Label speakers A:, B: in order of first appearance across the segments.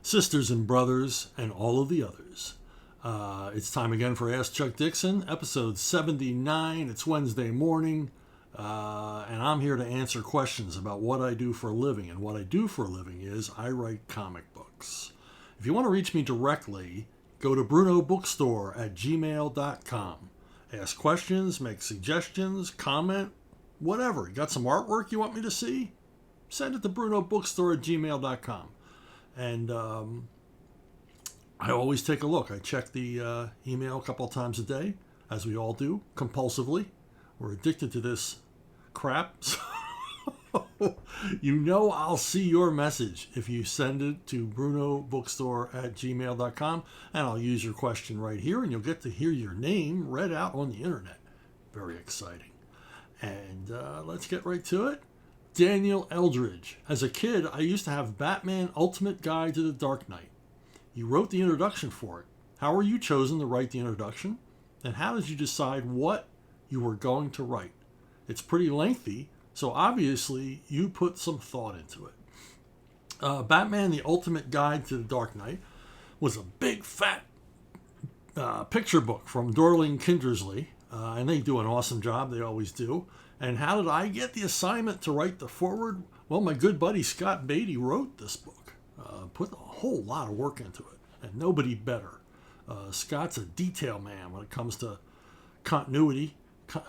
A: sisters and brothers, and all of the others. It's time again for Ask Chuck Dixon, episode 79. It's Wednesday morning, and I'm here to answer questions about what I do for a living. And what I do for a living is I write comic books. If you want to reach me directly, go to brunobookstore@gmail.com. Ask questions, make suggestions, comment, whatever. You got some artwork you want me to see? Send it to brunobookstore@gmail.com. And I always take a look. I check the email a couple of times a day, as we all do, compulsively. We're addicted to this crap. So you know I'll see your message if you send it to brunobookstore@gmail.com, and I'll use your question right here, and you'll get to hear your name read out on the internet. Very exciting. And let's get right to it. Daniel Eldridge. As a kid, I used to have Batman Ultimate Guide to the Dark Knight. You wrote the introduction for it. How were you chosen to write the introduction? And how did you decide what you were going to write? It's pretty lengthy, so obviously you put some thought into it. Batman, the Ultimate Guide to the Dark Knight was a big, fat picture book from Dorling Kindersley, and they do an awesome job. They always do. And how did I get the assignment to write the foreword? Well, my good buddy Scott Beatty wrote this book, put a whole lot of work into it, and nobody better. Scott's a detail man when it comes to continuity,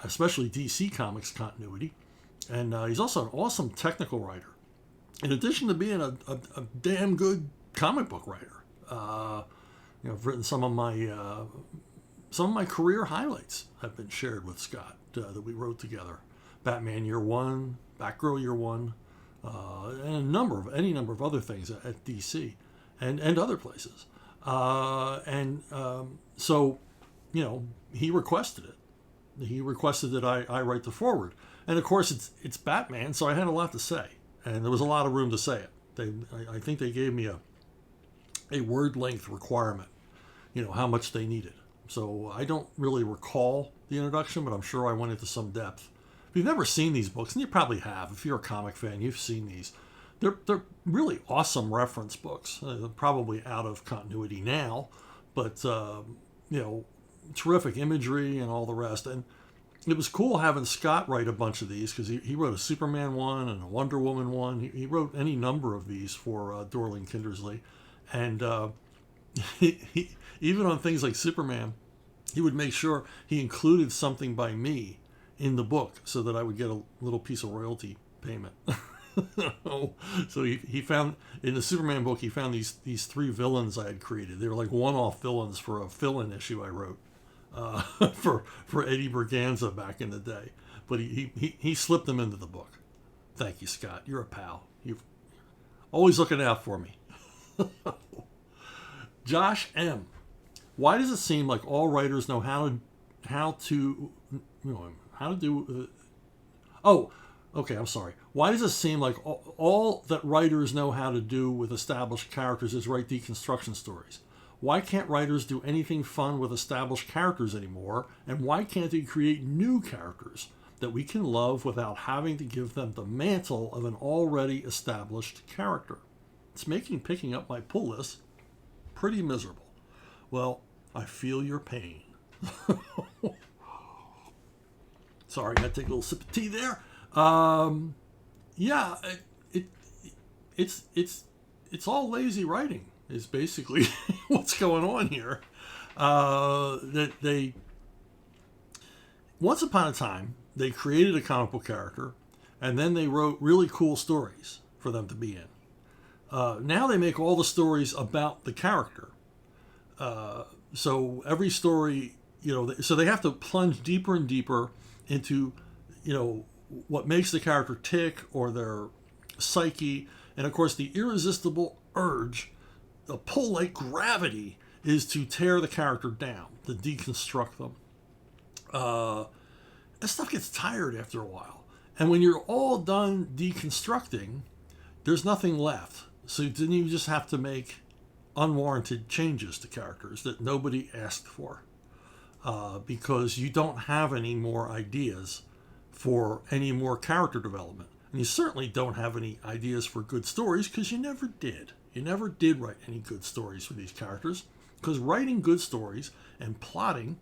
A: especially DC Comics continuity. And he's also an awesome technical writer. In addition to being a damn good comic book writer, I've written some of my career highlights have been shared with Scott that we wrote together. Batman Year One, Batgirl Year One, and any number of other things at DC and other places. So, he requested it. He requested that I write the foreword. And of course, it's Batman, so I had a lot to say. And there was a lot of room to say it. I think they gave me a word length requirement, how much they needed. So I don't really recall the introduction, but I'm sure I went into some depth. If you've never seen these books, and you probably have, if you're a comic fan, you've seen these. They're really awesome reference books. They're probably out of continuity now, but terrific imagery and all the rest. And it was cool having Scott write a bunch of these because he wrote a Superman one and a Wonder Woman one. He wrote any number of these for Dorling Kindersley. And he even on things like Superman, he would make sure he included something by me in the book so that I would get a little piece of royalty payment. So he found, in the Superman book, he found these three villains I had created. They were like one-off villains for a fill-in issue I wrote for Eddie Berganza back in the day. But he slipped them into the book. Thank you, Scott. You're a pal. You're always looking out for me. Josh M. Why does it seem like all writers know how to do? Okay, I'm sorry. Why does it seem like all that writers know how to do with established characters is write deconstruction stories? Why can't writers do anything fun with established characters anymore? And why can't they create new characters that we can love without having to give them the mantle of an already established character? It's making picking up my pull list pretty miserable. Well, I feel your pain. Sorry, I gotta take a little sip of tea there. It's all lazy writing is basically what's going on here. That they once upon a time they created a comic book character, and then they wrote really cool stories for them to be in. Now they make all the stories about the character. So every story, so they have to plunge deeper and deeper into, what makes the character tick or their psyche. And of course, the irresistible urge, the pull like gravity, is to tear the character down, to deconstruct them. That stuff gets tired after a while. And when you're all done deconstructing, there's nothing left. So then you just have to make unwarranted changes to characters that nobody asked for. Because you don't have any more ideas for any more character development. And you certainly don't have any ideas for good stories because you never did. You never did write any good stories for these characters because writing good stories and plotting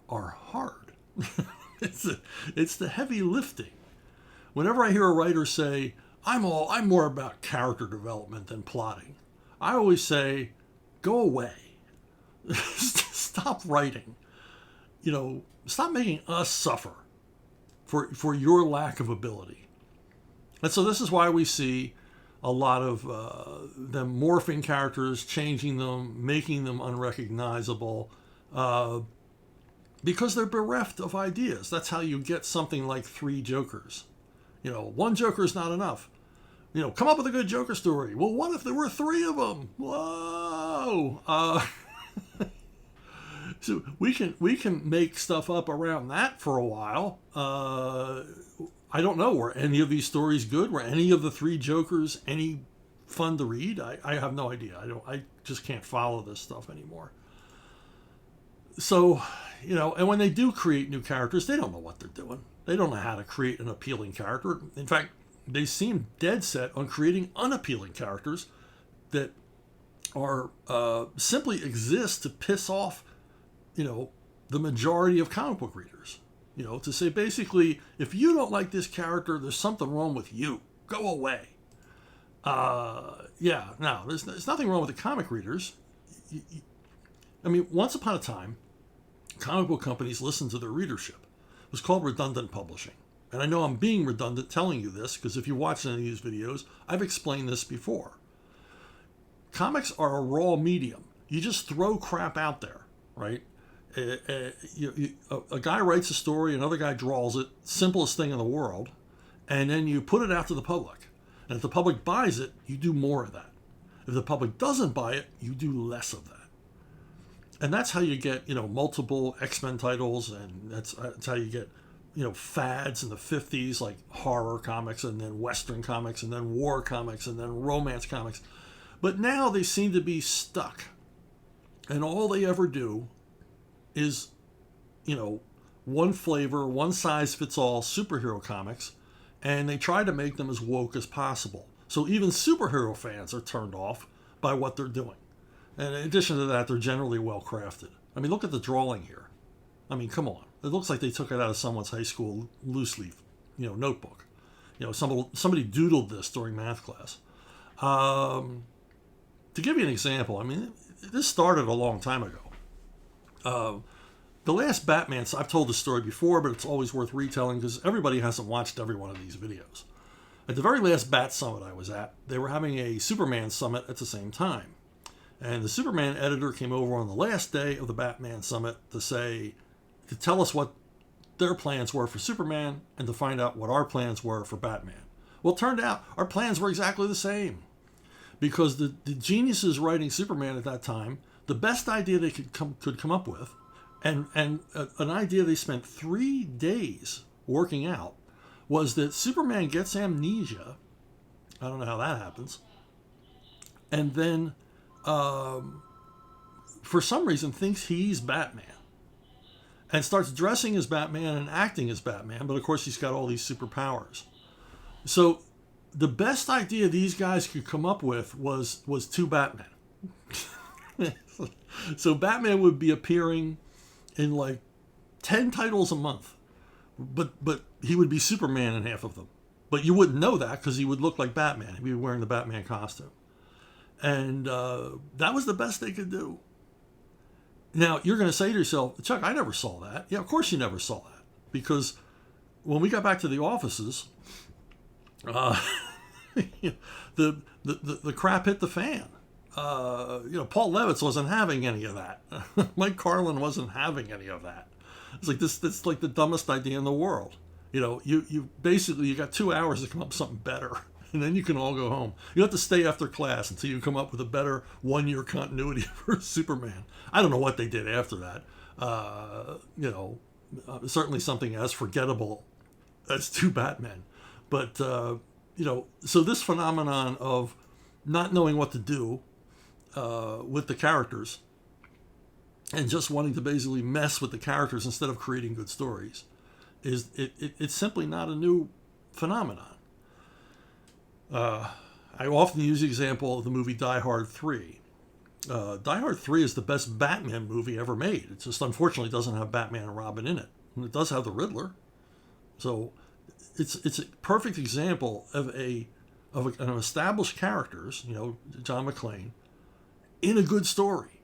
A: are hard. It's the heavy lifting. Whenever I hear a writer say, I'm more about character development than plotting, I always say, go away. Stop writing. Stop making us suffer for your lack of ability. And so this is why we see a lot of them morphing characters, changing them, making them unrecognizable, because they're bereft of ideas. That's how you get something like 3 Jokers. One Joker is not enough. Come up with a good Joker story. Well, what if there were 3 of them? Whoa! So we can make stuff up around that for a while. I don't know. Were any of these stories good? Were any of the 3 Jokers any fun to read? I have no idea. I just can't follow this stuff anymore. So, and when they do create new characters, they don't know what they're doing. They don't know how to create an appealing character. In fact, they seem dead set on creating unappealing characters that are simply exist to piss off, the majority of comic book readers. To say basically, if you don't like this character, there's something wrong with you. Go away. No, there's nothing wrong with the comic readers. Once upon a time, comic book companies listened to their readership. It was called redundant publishing. And I know I'm being redundant telling you this because if you watch any of these videos, I've explained this before. Comics are a raw medium. You just throw crap out there, right? A guy writes a story, another guy draws it, simplest thing in the world, and then you put it out to the public. And if the public buys it, you do more of that. If the public doesn't buy it, you do less of that. And that's how you get, multiple X-Men titles, and that's how you get, fads in the 50s, like horror comics, and then Western comics, and then war comics, and then romance comics. But now they seem to be stuck. And all they ever do is, one flavor, one size fits all superhero comics, and they try to make them as woke as possible. So even superhero fans are turned off by what they're doing. And in addition to that, they're generally well crafted. Look at the drawing here. Come on. It looks like they took it out of someone's high school loose leaf, notebook. Somebody doodled this during math class. To give you an example, this started a long time ago. The last Batman, I've told this story before, but it's always worth retelling because everybody hasn't watched every one of these videos. At the very last Bat Summit I was at, they were having a Superman Summit at the same time. And the Superman editor came over on the last day of the Batman Summit to tell us what their plans were for Superman and to find out what our plans were for Batman. Well, it turned out our plans were exactly the same. Because the geniuses writing Superman at that time, the best idea they could come up with, and an idea they spent 3 days working out, was that Superman gets amnesia. I don't know how that happens. And then, for some reason, thinks he's Batman. And starts dressing as Batman and acting as Batman. But of course, he's got all these superpowers. So the best idea these guys could come up with was 2 Batmen. So Batman would be appearing in like 10 titles a month, but he would be Superman in half of them. But you wouldn't know that because he would look like Batman. He'd be wearing the Batman costume. And that was the best they could do. Now, you're going to say to yourself, Chuck, I never saw that. Yeah, of course you never saw that. Because when we got back to the offices, the crap hit the fan. Paul Levitz wasn't having any of that. Mike Carlin wasn't having any of that. It's like this like the dumbest idea in the world. You basically, you got 2 hours to come up with something better, and then you can all go home. You have to stay after class until you come up with a better 1-year continuity for Superman. I don't know what they did after that. Certainly something as forgettable as 2 Batmen. But, so this phenomenon of not knowing what to do with the characters and just wanting to basically mess with the characters instead of creating good stories it's simply not a new phenomenon. I often use the example of the movie Die Hard 3. Die Hard 3 is the best Batman movie ever made. It just unfortunately doesn't have Batman and Robin in it. And it does have the Riddler. So it's a perfect example of an established characters, John McClane, in a good story.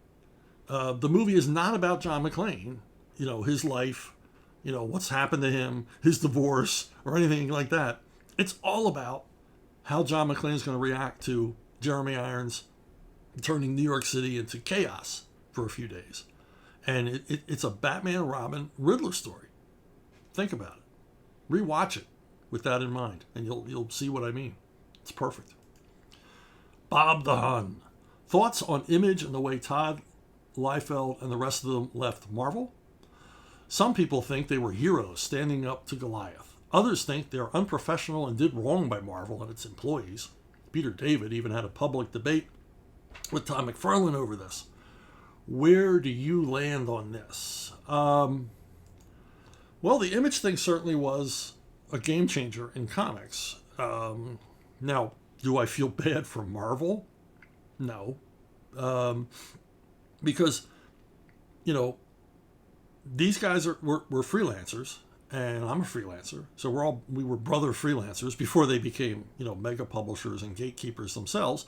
A: The movie is not about John McClane, his life, what's happened to him, his divorce, or anything like that. It's all about how John McClane is going to react to Jeremy Irons turning New York City into chaos for a few days. And it's a Batman and Robin Riddler story. Think about it. Rewatch it with that in mind, and you'll see what I mean. It's perfect. Bob the Hun. Thoughts on Image and the way Todd Liefeld and the rest of them left Marvel? Some people think they were heroes standing up to Goliath. Others think they are unprofessional and did wrong by Marvel and its employees. Peter David even had a public debate with Todd McFarlane over this. Where do you land on this? Well, the Image thing certainly was a game changer in comics. Now, do I feel bad for Marvel? No. Because, these guys were freelancers, and I'm a freelancer. So we were brother freelancers before they became, mega publishers and gatekeepers themselves.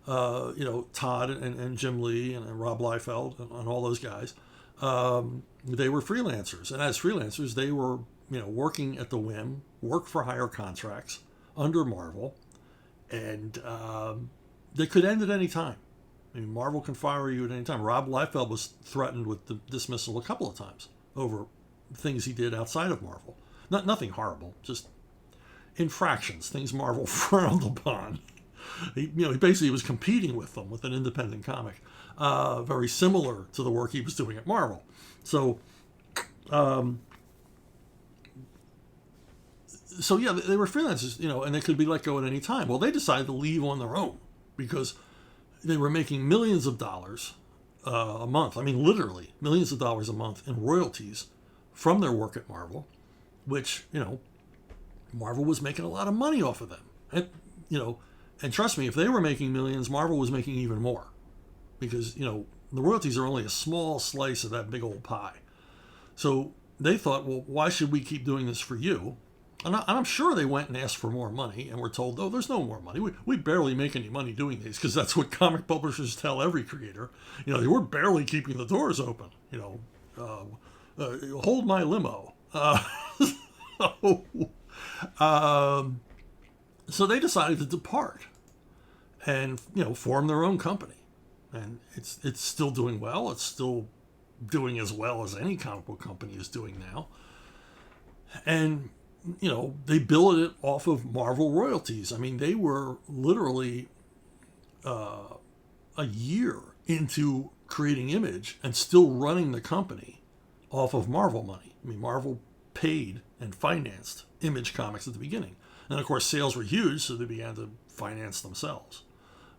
A: Todd and Jim Lee and Rob Liefeld and all those guys, they were freelancers. And as freelancers, they were, working at the whim, work for hire contracts under Marvel. And they could end at any time. I mean, Marvel can fire you at any time. Rob Liefeld was threatened with the dismissal a couple of times over things he did outside of Marvel. Nothing horrible, just infractions, things Marvel frowned upon. He basically was competing with them with an independent comic, very similar to the work he was doing at Marvel. So, yeah, they were freelancers, and they could be let go at any time. Well, they decided to leave on their own because they were making millions of dollars a month. I mean, literally millions of dollars a month in royalties from their work at Marvel, which, Marvel was making a lot of money off of them. And, and trust me, if they were making millions, Marvel was making even more because, the royalties are only a small slice of that big old pie. So they thought, well, why should we keep doing this for you? And I'm sure they went and asked for more money and were told, oh, there's no more money. We barely make any money doing these because that's what comic publishers tell every creator. We're barely keeping the doors open. Hold my limo. So they decided to depart and, form their own company. And it's still doing well. It's still doing as well as any comic book company is doing now. And they billed it off of Marvel royalties. I mean, they were literally a year into creating Image and still running the company off of Marvel money. I mean, Marvel paid and financed Image Comics at the beginning. And of course, sales were huge, so they began to finance themselves.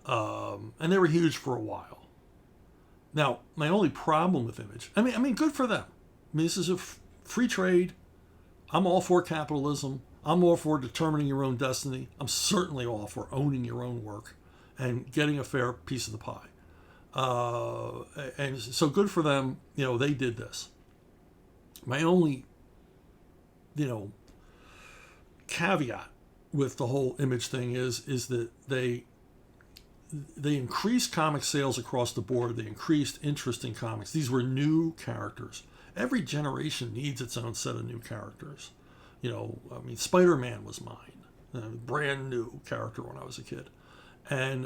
A: And they were huge for a while. Now, my only problem with Image, I mean, good for them. I mean, this is a free trade. I'm all for capitalism. I'm all for determining your own destiny. I'm certainly all for owning your own work and getting a fair piece of the pie. And so good for them. They did this. My only, caveat with the whole Image thing is that they increased comic sales across the board. They increased interest in comics. These were new characters. Every generation needs its own set of new characters. Spider-Man was mine, a brand new character when I was a kid. And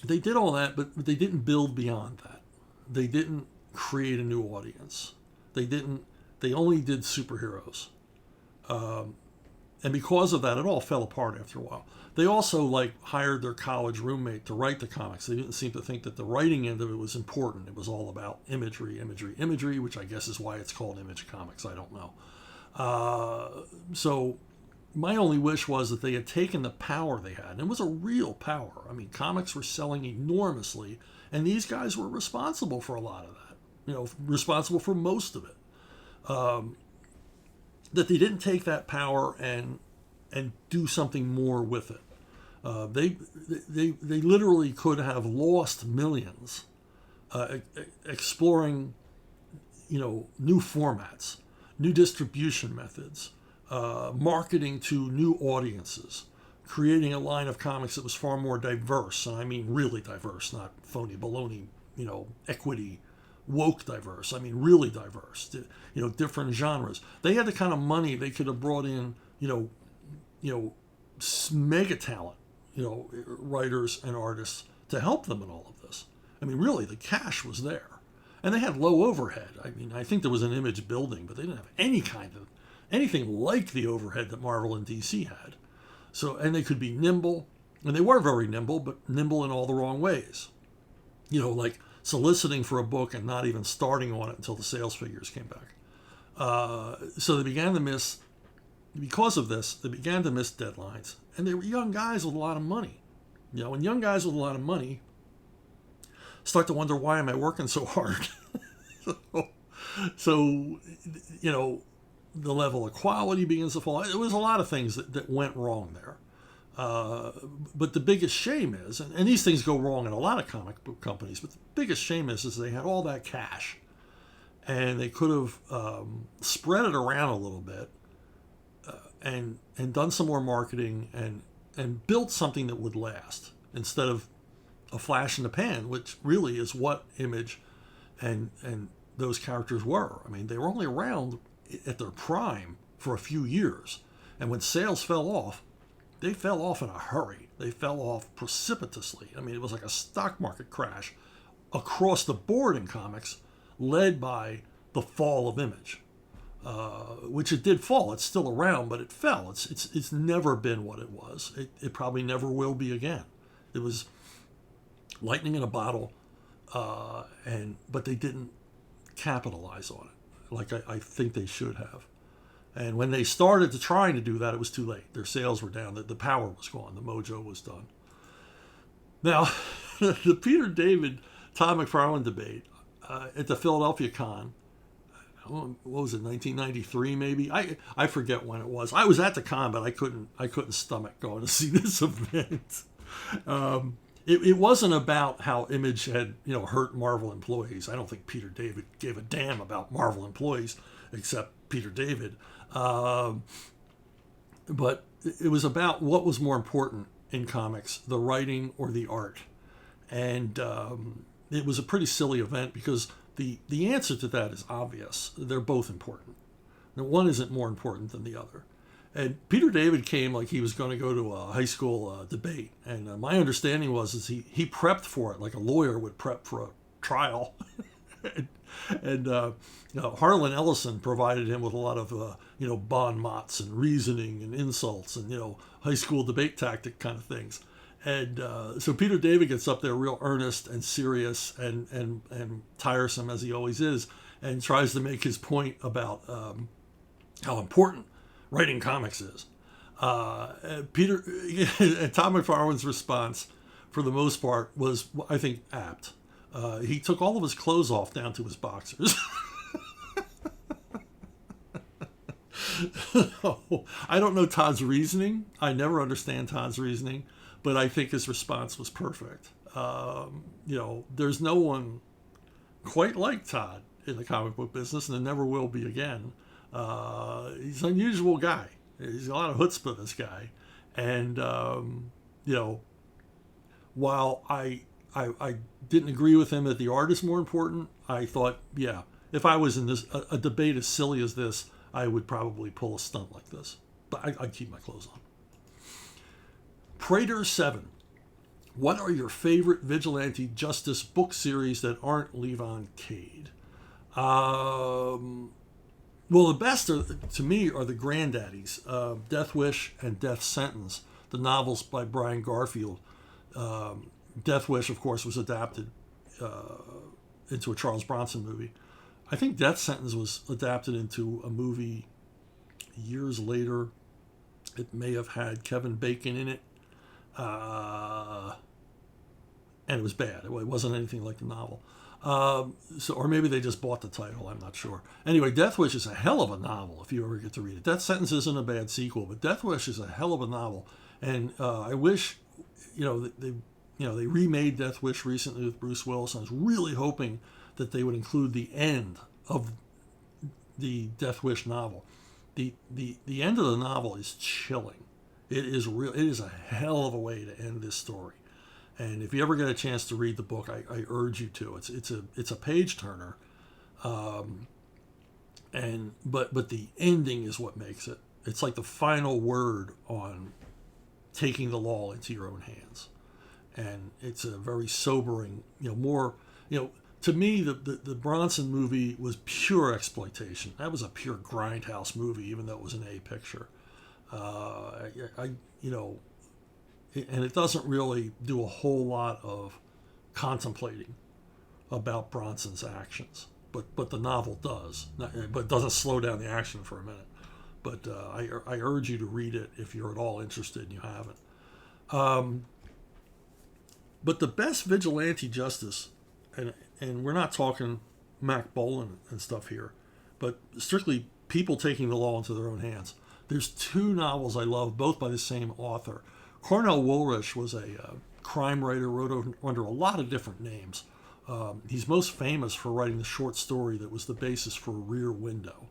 A: they did all that, but they didn't build beyond that. They didn't create a new audience. They only did superheroes. And because of that, it all fell apart after a while. They also hired their college roommate to write the comics. They didn't seem to think that the writing end of it was important. It was all about imagery, which I guess is why it's called Image Comics. I don't know. So my only wish was that they had taken the power they had. And it was a real power. I mean, comics were selling enormously, and these guys were responsible for a lot of that. Responsible for most of it. That they didn't take that power and do something more with it. They literally could have lost millions exploring, new formats, new distribution methods, marketing to new audiences, creating a line of comics that was far more diverse, and I mean really diverse, not phony baloney, equity, woke diverse. I mean really diverse, different genres. They had the kind of money they could have brought in, mega talent, writers and artists to help them in all of this. I mean, really, the cash was there. And they had low overhead. I mean, I think there was an Image building, but they didn't have anything like the overhead that Marvel and DC had. So, and they could be nimble, and they were very nimble, but nimble in all the wrong ways. Like soliciting for a book and not even starting on it until the sales figures came back. So they began to miss, because of this, they began to miss deadlines. And they were young guys with a lot of money. And young guys with a lot of money start to wonder, why am I working so hard? So, the level of quality begins to fall. It was a lot of things that went wrong there. But the biggest shame is, and these things go wrong in a lot of comic book companies, but the biggest shame is they had all that cash and they could have spread it around a little bit and done some more marketing and built something that would last instead of a flash in the pan, which really is what Image and those characters were. I mean, they were only around at their prime for a few years. And when sales fell off, they fell off in a hurry. They fell off precipitously. I mean, it was like a stock market crash across the board in comics, led by the fall of Image, which it did fall. It's still around, but it fell. It's never been what it was. It probably never will be again. It was lightning in a bottle, but they didn't capitalize on it like I think they should have. And when they started trying to do that, it was too late. Their sales were down. The power was gone. The mojo was done. Now, the Peter David, Todd McFarlane debate at the Philadelphia Con, what was it, 1993 maybe? I forget when it was. I was at the con, but I couldn't stomach going to see this event. It wasn't about how Image had hurt Marvel employees. I don't think Peter David gave a damn about Marvel employees, except Peter David. But it was about what was more important in comics, the writing or the art. And it was a pretty silly event because the answer to that is obvious. They're both important. Now, one isn't more important than the other. And Peter David came like he was going to go to a high school debate. And my understanding was he prepped for it like a lawyer would prep for a trial. and Harlan Ellison provided him with a lot of bon mots and reasoning and insults and high school debate tactic kind of things. And so Peter David gets up there real earnest and serious and tiresome as he always is, and tries to make his point about how important writing comics is. And Tom McFarlane's response, for the most part, was, I think, apt. He took all of his clothes off down to his boxers. I don't know Todd's reasoning. I never understand Todd's reasoning, but I think his response was perfect. There's no one quite like Todd in the comic book business, and there never will be again. He's an unusual guy. He's got a lot of chutzpah, this guy. And, while I didn't agree with him that the art is more important, I thought, yeah, if I was in a debate as silly as this, I would probably pull a stunt like this. But I'd keep my clothes on. Prater 7. What are your favorite vigilante justice book series that aren't Levon Cade? Well, the best to me are the granddaddies, Death Wish and Death Sentence, the novels by Brian Garfield. Death Wish, of course, was adapted into a Charles Bronson movie. I think Death Sentence was adapted into a movie years later. It may have had Kevin Bacon in it. And it was bad. It wasn't anything like the novel. Or maybe they just bought the title. I'm not sure. Anyway, Death Wish is a hell of a novel if you ever get to read it. Death Sentence isn't a bad sequel, but Death Wish is a hell of a novel. And I wish they remade Death Wish recently with Bruce Willis. I was really hoping that they would include the end of the Death Wish novel. The end of the novel is chilling. It is real. It is a hell of a way to end this story. And if you ever get a chance to read the book, I urge you to. It's a page turner, but the ending is what makes it. It's like the final word on taking the law into your own hands, and it's a very sobering. To me, the Bronson movie was pure exploitation. That was a pure grindhouse movie, even though it was an A picture. And it doesn't really do a whole lot of contemplating about Bronson's actions, but the novel does. But it doesn't slow down the action for a minute. But I urge you to read it if you're at all interested and you haven't. But the best vigilante justice, and we're not talking Mac Bolan and stuff here, but strictly people taking the law into their own hands. There's two novels I love, both by the same author. Cornell Woolrich was a crime writer, wrote under a lot of different names. He's most famous for writing the short story that was the basis for Rear Window.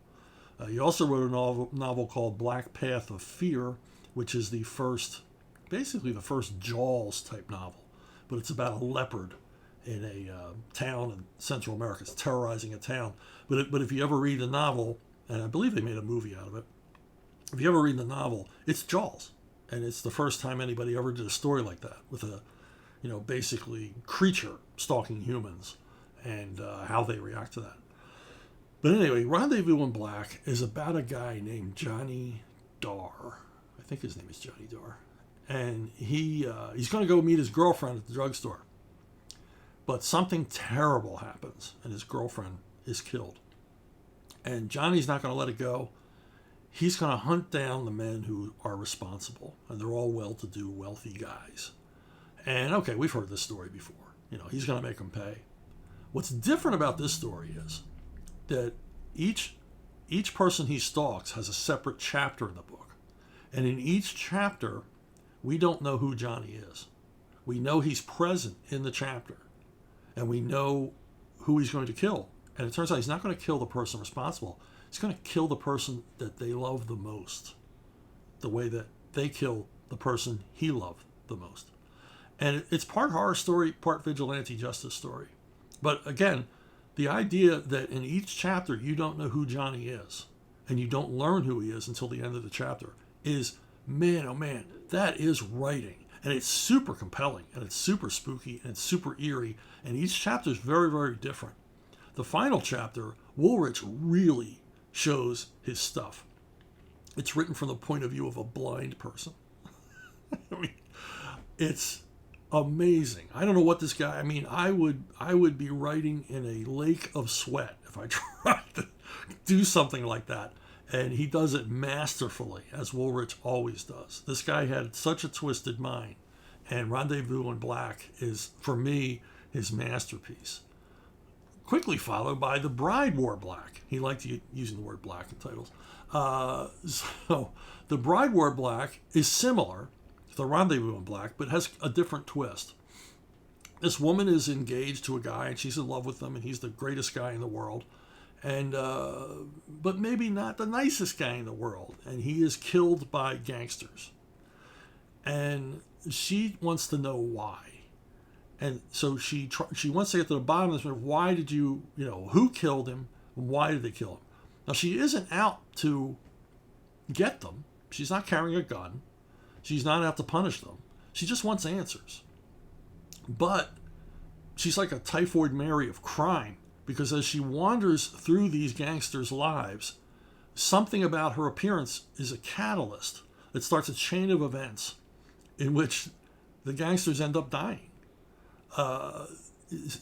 A: He also wrote a novel called Black Path of Fear, which is basically the first Jaws type novel, but it's about a leopard in a town in Central America. It's terrorizing a town. But if you ever read the novel, and I believe they made a movie out of it, if you ever read the novel, it's Jaws. And it's the first time anybody ever did a story like that with a, basically creature stalking humans and how they react to that. But anyway, Rendezvous in Black is about a guy named Johnny Darr. I think his name is Johnny Darr. And he's going to go meet his girlfriend at the drugstore. But something terrible happens, and his girlfriend is killed. And Johnny's not going to let it go. He's going to hunt down the men who are responsible, and they're all well-to-do, wealthy guys. And okay, we've heard this story before. He's going to make them pay. What's different about this story is that each person he stalks has a separate chapter in the book, and in each chapter, we don't know who Johnny is. We know he's present in the chapter, and we know who he's going to kill. And it turns out he's not going to kill the person responsible. He's going to kill the person that they love the most, the way that they kill the person he loved the most. And it's part horror story, part vigilante justice story. But again, the idea that in each chapter you don't know who Johnny is, and you don't learn who he is until the end of the chapter, is, man, oh man, that is writing. And it's super compelling, and it's super spooky, and it's super eerie, and each chapter is very, very different. The final chapter, Woolrich really shows his stuff. It's written from the point of view of a blind person. I mean, it's amazing. I don't know what this guy, I would be writing in a lake of sweat if I tried to do something like that. And he does it masterfully, as Woolrich always does. This guy had such a twisted mind, and Rendezvous in Black is, for me, his masterpiece. Quickly followed by The Bride Wore Black. He liked using the word black in titles. So The Bride Wore Black is similar to The Rendezvous in Black, but has a different twist. This woman is engaged to a guy, and she's in love with him, and he's the greatest guy in the world. And but maybe not the nicest guy in the world, and he is killed by gangsters, and she wants to know why, and so she wants to get to the bottom of this. Why did who killed him? Why did they kill him? Now, she isn't out to get them. She's not carrying a gun. She's not out to punish them. She just wants answers. But she's like a Typhoid Mary of crime. Because as she wanders through these gangsters' lives, something about her appearance is a catalyst that starts a chain of events in which the gangsters end up dying.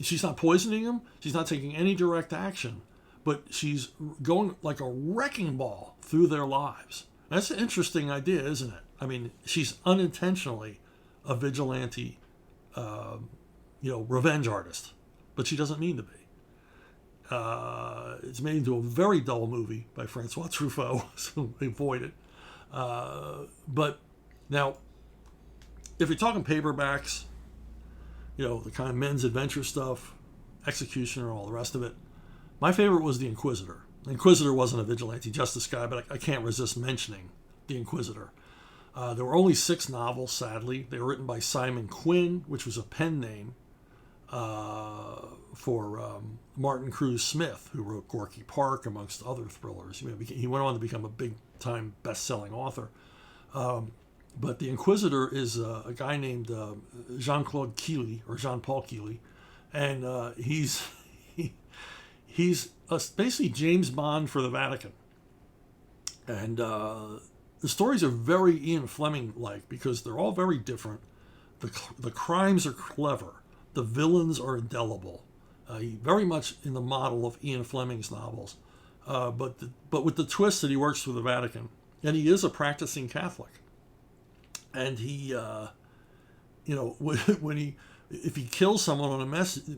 A: She's not poisoning them. She's not taking any direct action. But she's going like a wrecking ball through their lives. That's an interesting idea, isn't it? She's unintentionally a vigilante, revenge artist. But she doesn't mean to be. It's made into a very dull movie by Francois Truffaut, so avoid it. But now, if you're talking paperbacks, the kind of men's adventure stuff, Executioner, all the rest of it, my favorite was The Inquisitor. The Inquisitor wasn't a vigilante justice guy, but I can't resist mentioning The Inquisitor. There were only 6 novels, sadly. They were written by Simon Quinn, which was a pen name for Martin Cruz Smith, who wrote Gorky Park, amongst other thrillers. He went on to become a big-time best-selling author. But The Inquisitor is a guy named Jean-Claude Keely, or Jean-Paul Keely, and he's basically James Bond for the Vatican. And the stories are very Ian Fleming-like because they're all very different. The crimes are clever. The villains are indelible. Very much in the model of Ian Fleming's novels. But with the twist that he works for the Vatican. And he is a practicing Catholic. And he, if he kills someone on a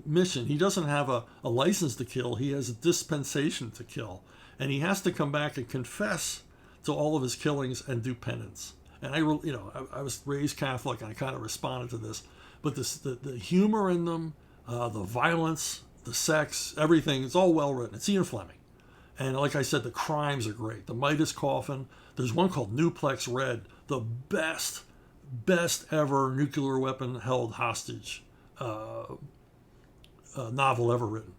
A: mission, he doesn't have a license to kill. He has a dispensation to kill. And he has to come back and confess to all of his killings and do penance. And I was raised Catholic, and I kind of responded to this. But the humor in them, the violence, the sex, everything, it's all well written. It's Ian Fleming. And like I said, the crimes are great. The MIDAS coffin. There's one called Nuplex Red, the best ever nuclear weapon held hostage novel ever written.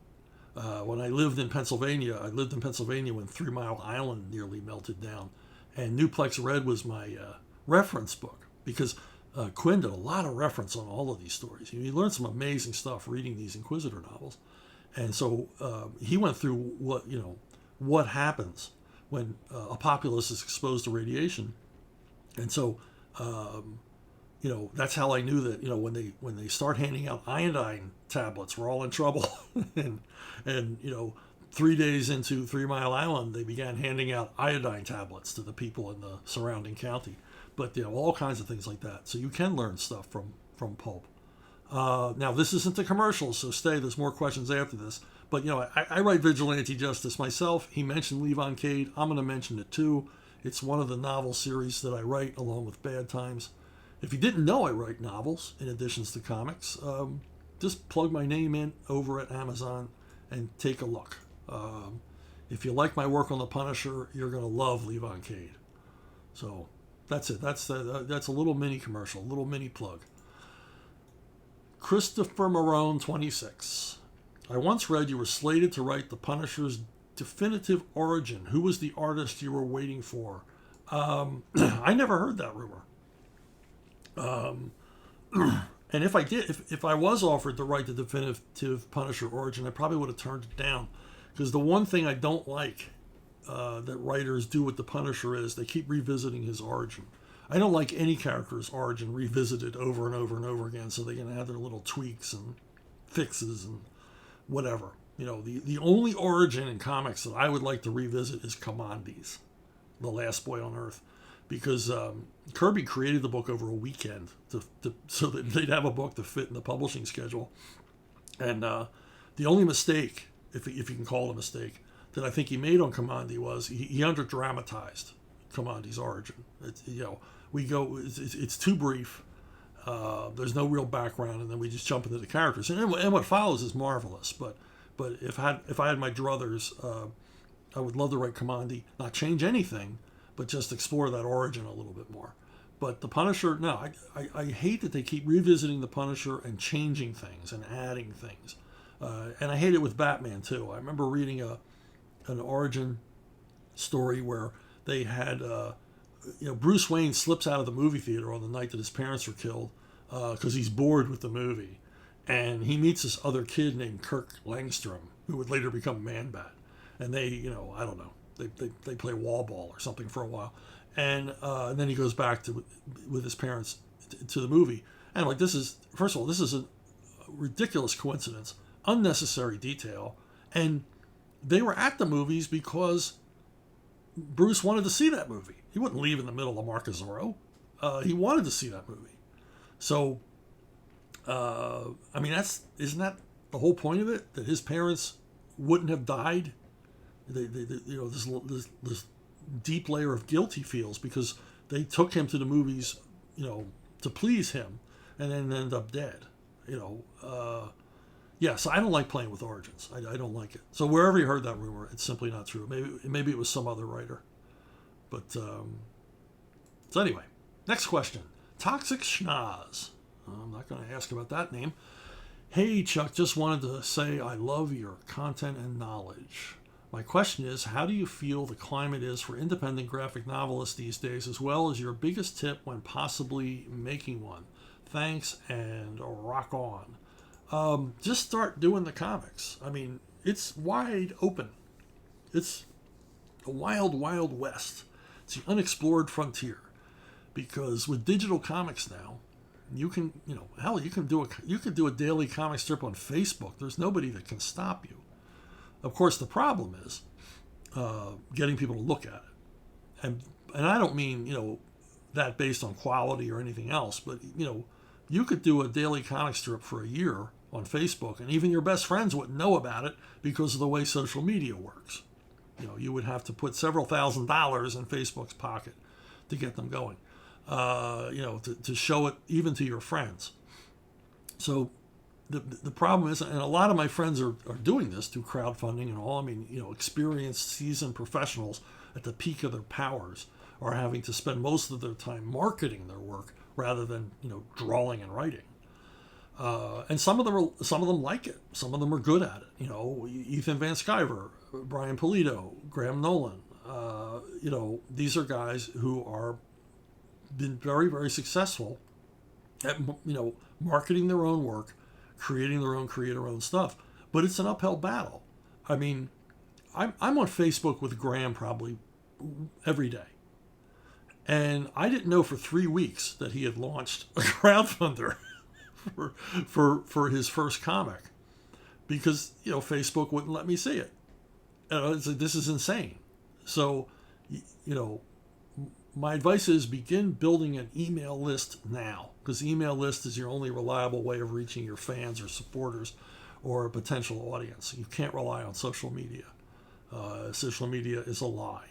A: When I lived in Pennsylvania when 3 Mile Island nearly melted down. And Nuplex Red was my reference book because Quinn did a lot of reference on all of these stories. He learned some amazing stuff reading these Inquisitor novels. And so he went through what happens when a populace is exposed to radiation. And so, that's how I knew that, when they start handing out iodine tablets, we're all in trouble. and 3 days into 3 Mile Island, they began handing out iodine tablets to the people in the surrounding county. But, all kinds of things like that. So you can learn stuff from pulp. Now, this isn't the commercial, so stay. There's more questions after this. But, I write vigilante justice myself. He mentioned Levon Cade. I'm going to mention it too. It's one of the novel series that I write along with Bad Times. If you didn't know I write novels in additions to comics, just plug my name in over at Amazon and take a look. If you like my work on The Punisher, you're going to love Levon Cade. So that's it. That's a little mini commercial, a little mini plug. Christopher Marone, 26. I once read you were slated to write The Punisher's definitive origin. Who was the artist you were waiting for? I never heard that rumor. And if I did, if I was offered to write the definitive Punisher origin, I probably would have turned it down. Because the one thing I don't like that writers do with the Punisher is they keep revisiting his origin. I don't like any character's origin revisited over and over and over again, so they can have their little tweaks and fixes and whatever. The only origin in comics that I would like to revisit is Commandes, the last boy on Earth, because Kirby created the book over a weekend so that they'd have a book to fit in the publishing schedule. And the only mistake, if you can call it a mistake, that I think he made on Commandi was he under-dramatized Commandi's origin. It's too brief. There's no real background, and then we just jump into the characters. And what follows is marvelous. But if I had my druthers, I would love to write Commandi, not change anything, but just explore that origin a little bit more. But the Punisher, no, I hate that they keep revisiting the Punisher and changing things and adding things. And I hate it with Batman too. I remember reading an origin story where they had Bruce Wayne slips out of the movie theater on the night that his parents were killed because he's bored with the movie, and he meets this other kid named Kirk Langstrom who would later become Man-Bat, and they I don't know, they play wall ball or something for a while, and then he goes back with his parents to the movie, and I'm like, first of all, this is a ridiculous coincidence, unnecessary detail, and they were at the movies because Bruce wanted to see that movie. He wouldn't leave in the middle of Marcus Zorro. He wanted to see that movie. So, isn't that the whole point of it? That his parents wouldn't have died? This deep layer of guilt he feels because they took him to the movies, to please him and then end up dead. Yeah, so I don't like playing with origins. I don't like it. So wherever you heard that rumor, it's simply not true. Maybe it was some other writer. But, so anyway, next question. Toxic Schnoz. I'm not going to ask about that name. Hey, Chuck, just wanted to say I love your content and knowledge. My question is, how do you feel the climate is for independent graphic novelists these days, as well as your biggest tip when possibly making one? Thanks, and rock on. Just start doing the comics. I mean, it's wide open. It's a wild, wild west. It's the unexplored frontier. Because with digital comics now, you can, hell, you could do a daily comic strip on Facebook. There's nobody that can stop you. Of course, the problem is getting people to look at it, and I don't mean that based on quality or anything else, but you could do a daily comic strip for a year on Facebook, and even your best friends wouldn't know about it because of the way social media works. You would have to put several $1,000s in Facebook's pocket to get them going. To show it even to your friends. So the problem is, and a lot of my friends are doing this through crowdfunding and all. I mean, experienced, seasoned professionals at the peak of their powers are having to spend most of their time marketing their work rather than drawing and writing. And some of them like it. Some of them are good at it. Ethan Van Sciver, Brian Pulido, Graham Nolan. These are guys who are been very, very successful at marketing their own work, creating their own stuff. But it's an uphill battle. I mean, I'm on Facebook with Graham probably every day, and I didn't know for 3 weeks that he had launched a crowdfunder for his first comic because Facebook wouldn't let me see it. It's like, this is insane. So my advice is begin building an email list now, because the email list is your only reliable way of reaching your fans or supporters or a potential audience. You can't rely on social media. Social media is a lie.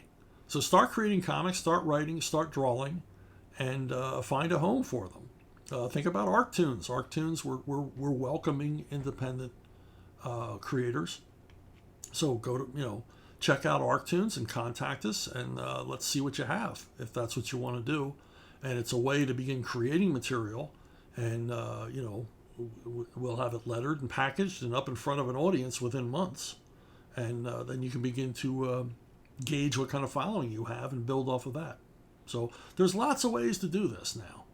A: So start creating comics, start writing, start drawing, and find a home for them. Think about Arctoons. Arctoons, we're welcoming independent creators. So go to, check out Arctoons and contact us, and let's see what you have, if that's what you want to do. And it's a way to begin creating material, and we'll have it lettered and packaged and up in front of an audience within months. And then you can begin to gauge what kind of following you have and build off of that. So there's lots of ways to do this now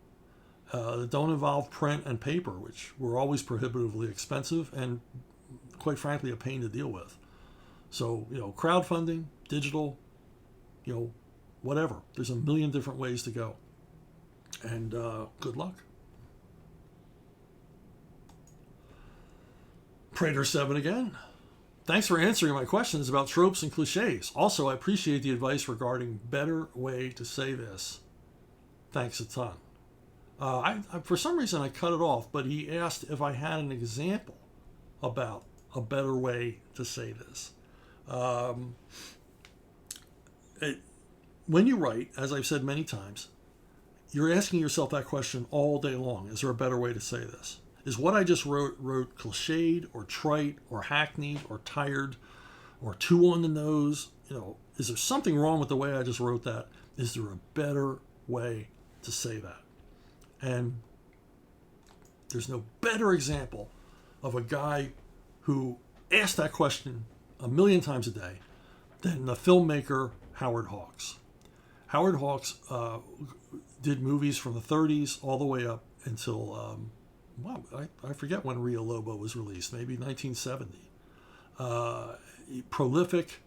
A: that don't involve print and paper, which were always prohibitively expensive and, quite frankly, a pain to deal with. So, crowdfunding, digital, whatever. There's a million different ways to go. And good luck. Prater7 again. Thanks for answering my questions about tropes and cliches. Also, I appreciate the advice regarding better way to say this. Thanks a ton. I for some reason, I cut it off, but he asked if I had an example about a better way to say this. When you write, as I've said many times, you're asking yourself that question all day long. Is there a better way to say this? Is what I just wrote cliched or trite or hackneyed or tired or too on the nose? Is there something wrong with the way I just wrote that? Is there a better way to say that? And there's no better example of a guy who asked that question a million times a day than the filmmaker Howard Hawks. Howard Hawks did movies from the 30s all the way up until, I forget when Rio Lobo was released, maybe 1970. Prolific,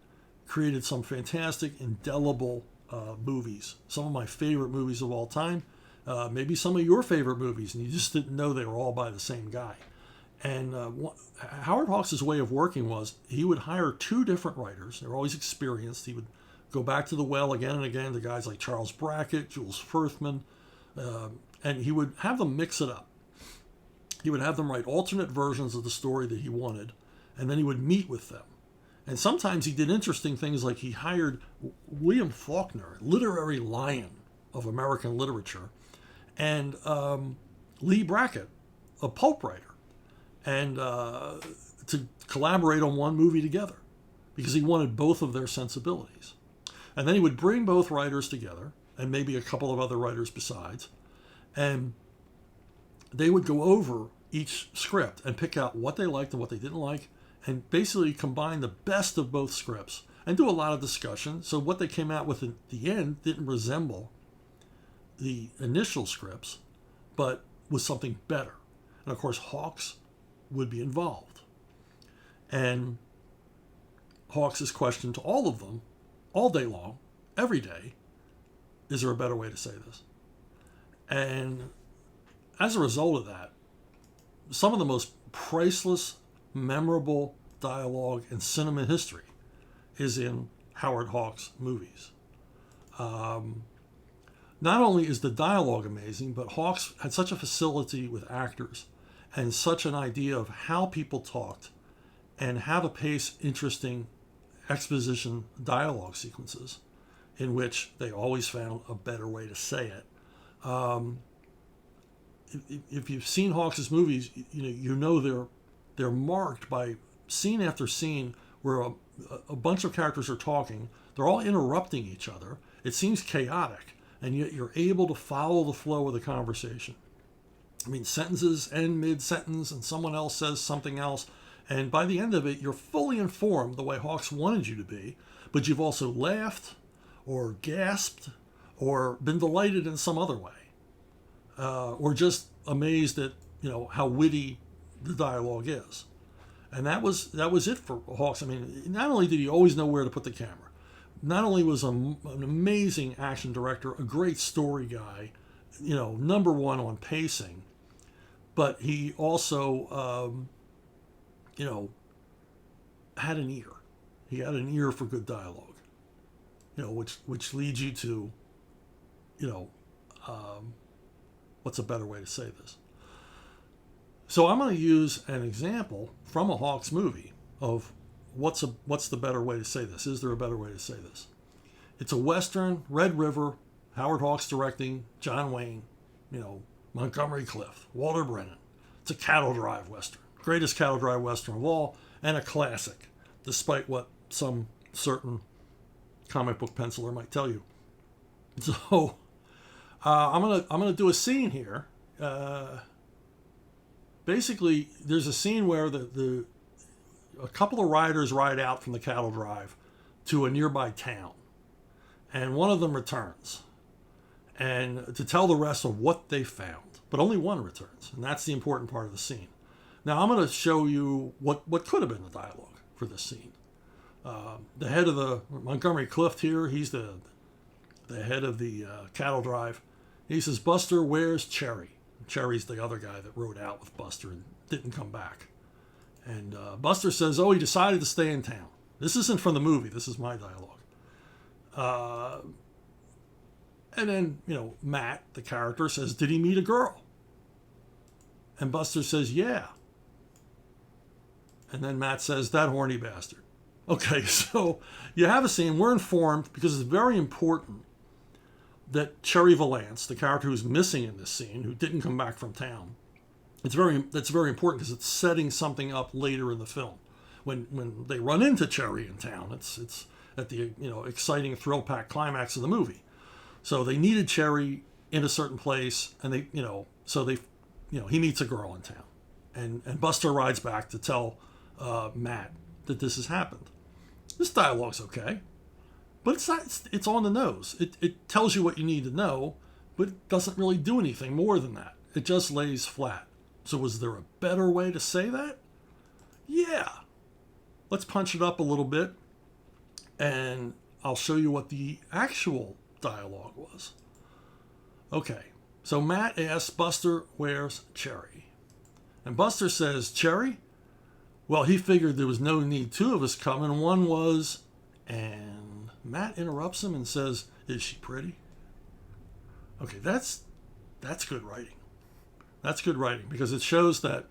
A: created some fantastic, indelible movies. Some of my favorite movies of all time. Maybe some of your favorite movies, and you just didn't know they were all by the same guy. And Howard Hawks' way of working was he would hire two different writers. They were always experienced. He would go back to the well again and again to guys like Charles Brackett, Jules Firthman, and he would have them mix it up. He would have them write alternate versions of the story that he wanted, and then he would meet with them. And sometimes he did interesting things, like he hired William Faulkner, literary lion of American literature, and Lee Brackett, a pulp writer, and to collaborate on one movie together because he wanted both of their sensibilities. And then he would bring both writers together and maybe a couple of other writers besides, and they would go over each script and pick out what they liked and what they didn't like, and basically combine the best of both scripts and do a lot of discussion. So what they came out with at the end didn't resemble the initial scripts, but was something better. And of course, Hawks would be involved. And Hawks' question to all of them, all day long, every day, is there a better way to say this? And as a result of that, some of the most priceless, memorable dialogue in cinema history is in Howard Hawks' movies. Not only is the dialogue amazing, but Hawks had such a facility with actors and such an idea of how people talked and how to pace interesting exposition dialogue sequences in which they always found a better way to say it. If you've seen Hawks' movies, you know they're marked by scene after scene where a bunch of characters are talking. They're all interrupting each other. It seems chaotic, and yet you're able to follow the flow of the conversation. I mean, sentences end mid-sentence, and someone else says something else, and by the end of it, you're fully informed the way Hawks wanted you to be, but you've also laughed, or gasped, or been delighted in some other way, or just amazed at how witty the dialogue is. And that was it for Hawks. I mean, not only did he always know where to put the camera, not only was an amazing action director, a great story guy, number one on pacing, but he also, had an ear. He had an ear for good dialogue, which leads you to, what's a better way to say this? So I'm going to use an example from a Hawks movie of what's the better way to say this? Is there a better way to say this? It's a Western, Red River, Howard Hawks directing, John Wayne, Montgomery Clift, Walter Brennan. It's a cattle drive Western, greatest cattle drive Western of all, and a classic, despite what some certain comic book penciler might tell you. So I'm gonna do a scene here. Basically, there's a scene where a couple of riders ride out from the cattle drive to a nearby town, and one of them returns, and to tell the rest of what they found. But only one returns, and that's the important part of the scene. Now I'm going to show you what could have been the dialogue for this scene. The head of the Montgomery Clift here, he's the head of the cattle drive. He says, "Buster, where's Cherry?" Cherry's the other guy that rode out with Buster and didn't come back. And Buster says, "Oh, he decided to stay in town." This isn't from the movie. This is my dialogue. And then, Matt, the character, says, "Did he meet a girl?" And Buster says, "Yeah." And then Matt says, "That horny bastard." Okay, so you have a scene. We're informed, because it's very important, that Cherry Valance, the character who's missing in this scene, who didn't come back from town, that's very important because it's setting something up later in the film. When they run into Cherry in town, it's at the exciting thrill-packed climax of the movie. So they needed Cherry in a certain place, and he meets a girl in town, and Buster rides back to tell Matt that this has happened. This dialogue's okay, but it's on the nose. It tells you what you need to know, but it doesn't really do anything more than that. It just lays flat. So was there a better way to say that? Yeah. Let's punch it up a little bit, and I'll show you what the actual dialogue was. Okay, so Matt asks Buster, "Where's Cherry?" And Buster says, "Cherry? Well, he figured there was no need two of us coming. One was..." And Matt interrupts him and says, "Is she pretty?" Okay, that's good writing. That's good writing because it shows that,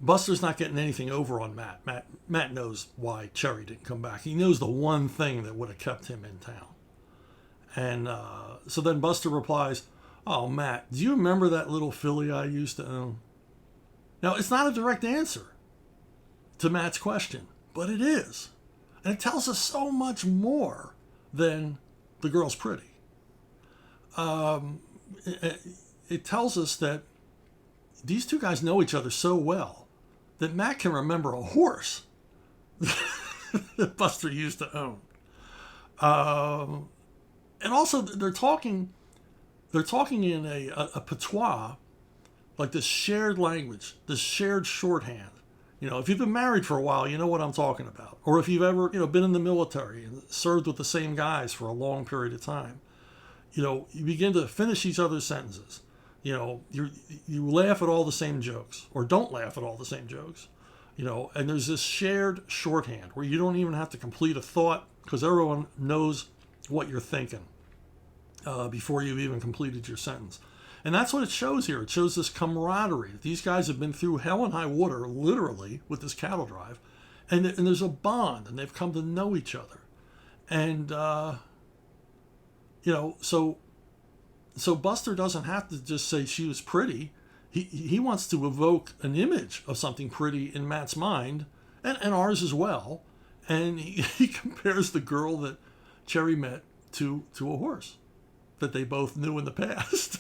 A: Buster's not getting anything over on Matt. Matt knows why Cherry didn't come back. He knows the one thing that would have kept him in town. And so then Buster replies, "Oh, Matt, do you remember that little filly I used to own?" Now, it's not a direct answer to Matt's question, but it is. And it tells us so much more than the girl's pretty. It tells us that these two guys know each other so well that Matt can remember a horse that Buster used to own. And also, they're talking in a patois, like this shared language, this shared shorthand. You know, if you've been married for a while, you know what I'm talking about. Or if you've ever, been in the military and served with the same guys for a long period of time, you begin to finish each other's sentences. You laugh at all the same jokes, or don't laugh at all the same jokes. And there's this shared shorthand where you don't even have to complete a thought because everyone knows what you're thinking before you've even completed your sentence. And that's what it shows here. It shows this camaraderie. These guys have been through hell and high water, literally, with this cattle drive. And there's a bond, and they've come to know each other. And, so Buster doesn't have to just say she was pretty. He wants to evoke an image of something pretty in Matt's mind, and ours as well. And he compares the girl that Cherry met to a horse that they both knew in the past.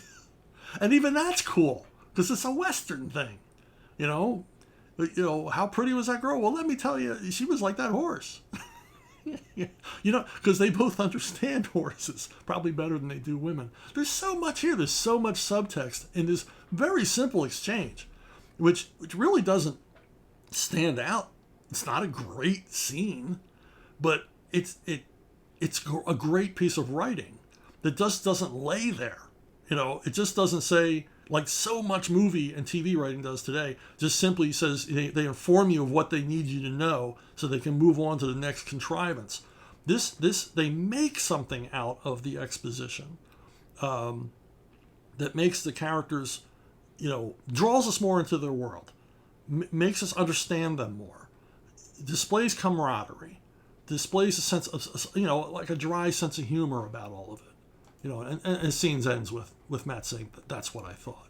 A: And even that's cool, because it's a Western thing. How pretty was that girl? Well, let me tell you, she was like that horse. Because they both understand horses probably better than they do women. There's so much here. There's so much subtext in this very simple exchange, which really doesn't stand out. It's not a great scene, but it's a great piece of writing that just doesn't lay there. It just doesn't say, like so much movie and TV writing does today, just simply says they inform you of what they need you to know so they can move on to the next contrivance. They make something out of the exposition that makes the characters, draws us more into their world, makes us understand them more, displays camaraderie, displays a sense of, like a dry sense of humor about all of it. And the scene ends with Matt saying, "That's what I thought."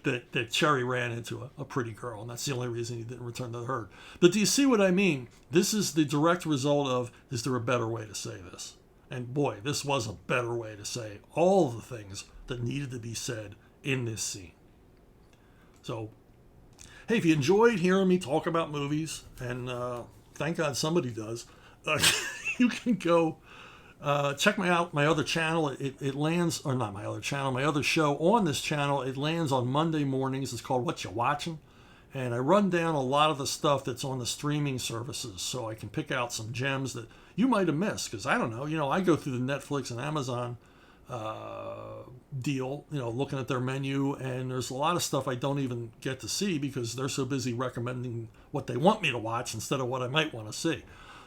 A: That Cherry ran into a pretty girl, and that's the only reason he didn't return to the herd. But do you see what I mean? This is the direct result of, is there a better way to say this? And boy, this was a better way to say all the things that needed to be said in this scene. So, hey, if you enjoyed hearing me talk about movies, and thank God somebody does, you can go check my other channel. It lands, or not my other channel, my other show on this channel. It lands on Monday mornings. It's called What You Watching, and I run down a lot of the stuff that's on the streaming services, so I can pick out some gems that you might have missed. Because I don't know, I go through the Netflix and Amazon deal, looking at their menu, and there's a lot of stuff I don't even get to see because they're so busy recommending what they want me to watch instead of what I might want to see.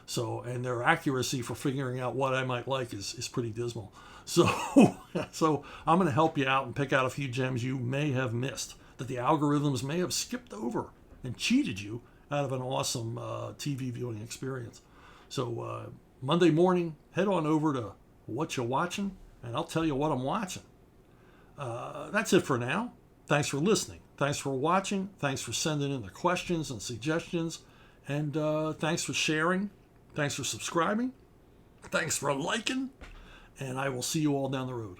A: So, and their accuracy for figuring out what I might like is pretty dismal. So I'm going to help you out and pick out a few gems you may have missed, that the algorithms may have skipped over and cheated you out of an awesome TV viewing experience. So Monday morning, head on over to What You Watching, and I'll tell you what I'm watching. That's it for now. Thanks for listening. Thanks for watching. Thanks for sending in the questions and suggestions. And thanks for sharing. Thanks for subscribing. Thanks for liking. And I will see you all down the road.